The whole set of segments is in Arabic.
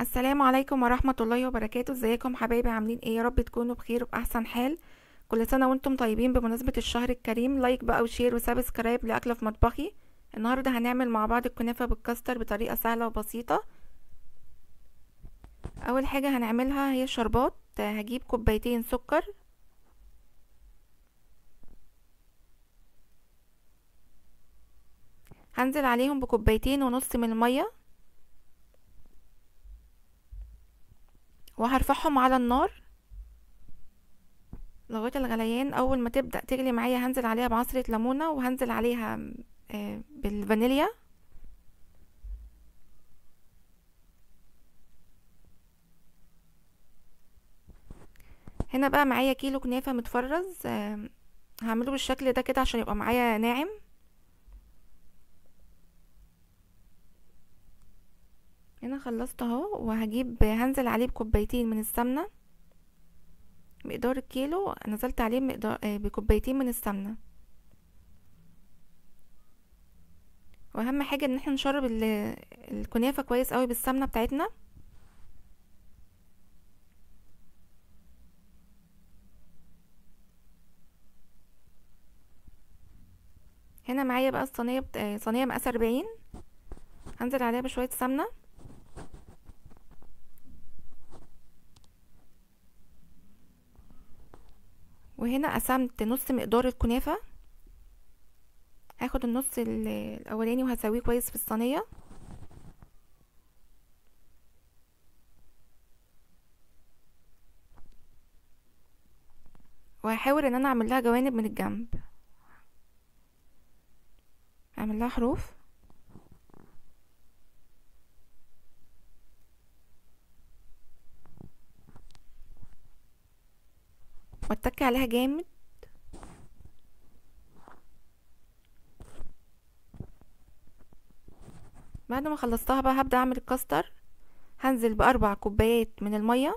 السلام عليكم ورحمة الله وبركاته. ازيكم حبايبي؟ عاملين ايه؟ يا رب تكونوا بخير وبأحسن حال. كل سنة وانتم طيبين بمناسبة الشهر الكريم. لايك بقى وشير وسبسكرايب لأكلة في مطبخي. النهاردة هنعمل مع بعض الكنافة بالكاستر بطريقة سهلة وبسيطة. اول حاجة هنعملها هي الشربات. هجيب كوبايتين سكر، هنزل عليهم بكوبايتين ونص من المية وهرفعهم على النار لغاية الغليان. اول ما تبدأ تغلي معايا هنزل عليها بعصرة ليمونة، وهنزل عليها بالفانيليا. هنا بقى معايا كيلو كنافة متفرز. هعمله بالشكل ده كده عشان يبقى معايا ناعم. هنا خلصت اهو، هنزل عليه بكوبايتين من السمنة. مقدار الكيلو نزلت عليه مقدار بكوبايتين من السمنة. واهم حاجة ان احنا نشرب الكنافة كويس قوي بالسمنة بتاعتنا. هنا معايا بقى الصينية صينية مقاس 40. هنزل عليها بشوية سمنة، وهنا قسمت نص مقدار الكنافة. هاخد النص الاولاني وهسويه كويس في الصينية. وهحاول ان انا اعمل لها جوانب من الجنب، اعمل لها حروف واتك عليها جامد. بعد ما خلصتها بقى هبدأ اعمل الكاستر. هنزل باربع كوبايات من المية،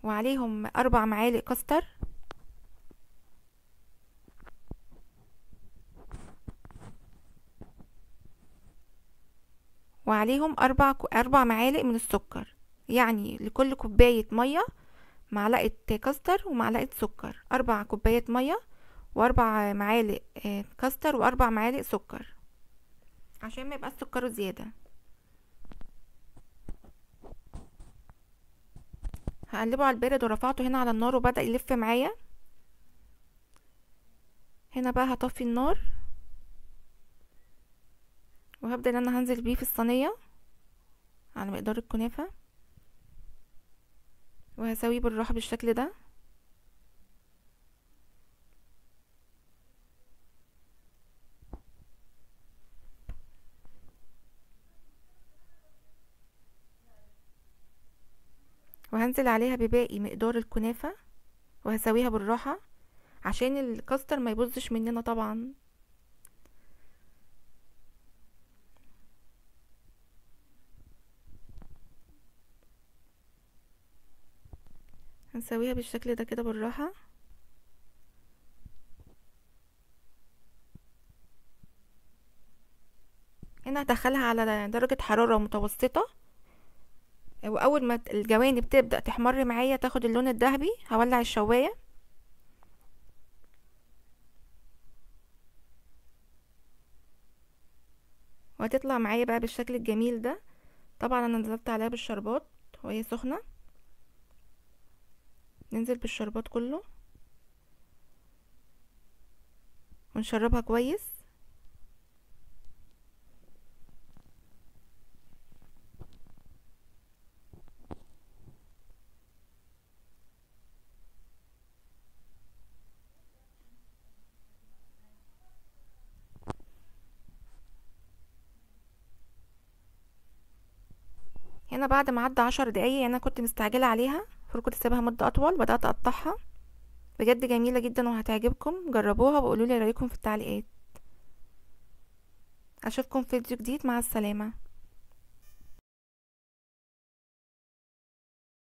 وعليهم 4 معالق كاستر، وعليهم 4 معالق من السكر. يعني لكل كوباية مية معلقة كاستر ومعلقة سكر. 4 كوبايات مية و4 معالق كاستر و4 معالق سكر، عشان ما يبقى السكر زيادة. هقلبه على البارد ورفعته هنا على النار وبدأ يلف معايا. هنا بقى هطفي النار، وهبدأ ان انا هنزل بيه في الصينية على مقدار الكنافة، وهسويه بالراحة بالشكل ده. وهنزل عليها بباقي مقدار الكنافة وهسويها بالراحة عشان الكاستر ما يبوظش مننا طبعا. هنسويها بالشكل ده كده بالراحة. هنا هدخلها على درجة حرارة متوسطة، واول ما الجوانب تبدأ تحمر معايا تاخد اللون الذهبي هولع الشواية. وهتطلع معايا بقى بالشكل الجميل ده. طبعا انا نزلت عليها بالشربات وهي سخنة. ننزل بالشربات كله ونشربها كويس. هنا بعد ما عدى 10 دقايق، انا كنت مستعجلة عليها فكنت سيبها مدة اطول، بدأت اقطعها. بجد جميلة جدا وهتعجبكم. جربوها وقولولي رأيكم في التعليقات. اشوفكم في فيديو جديد. مع السلامة.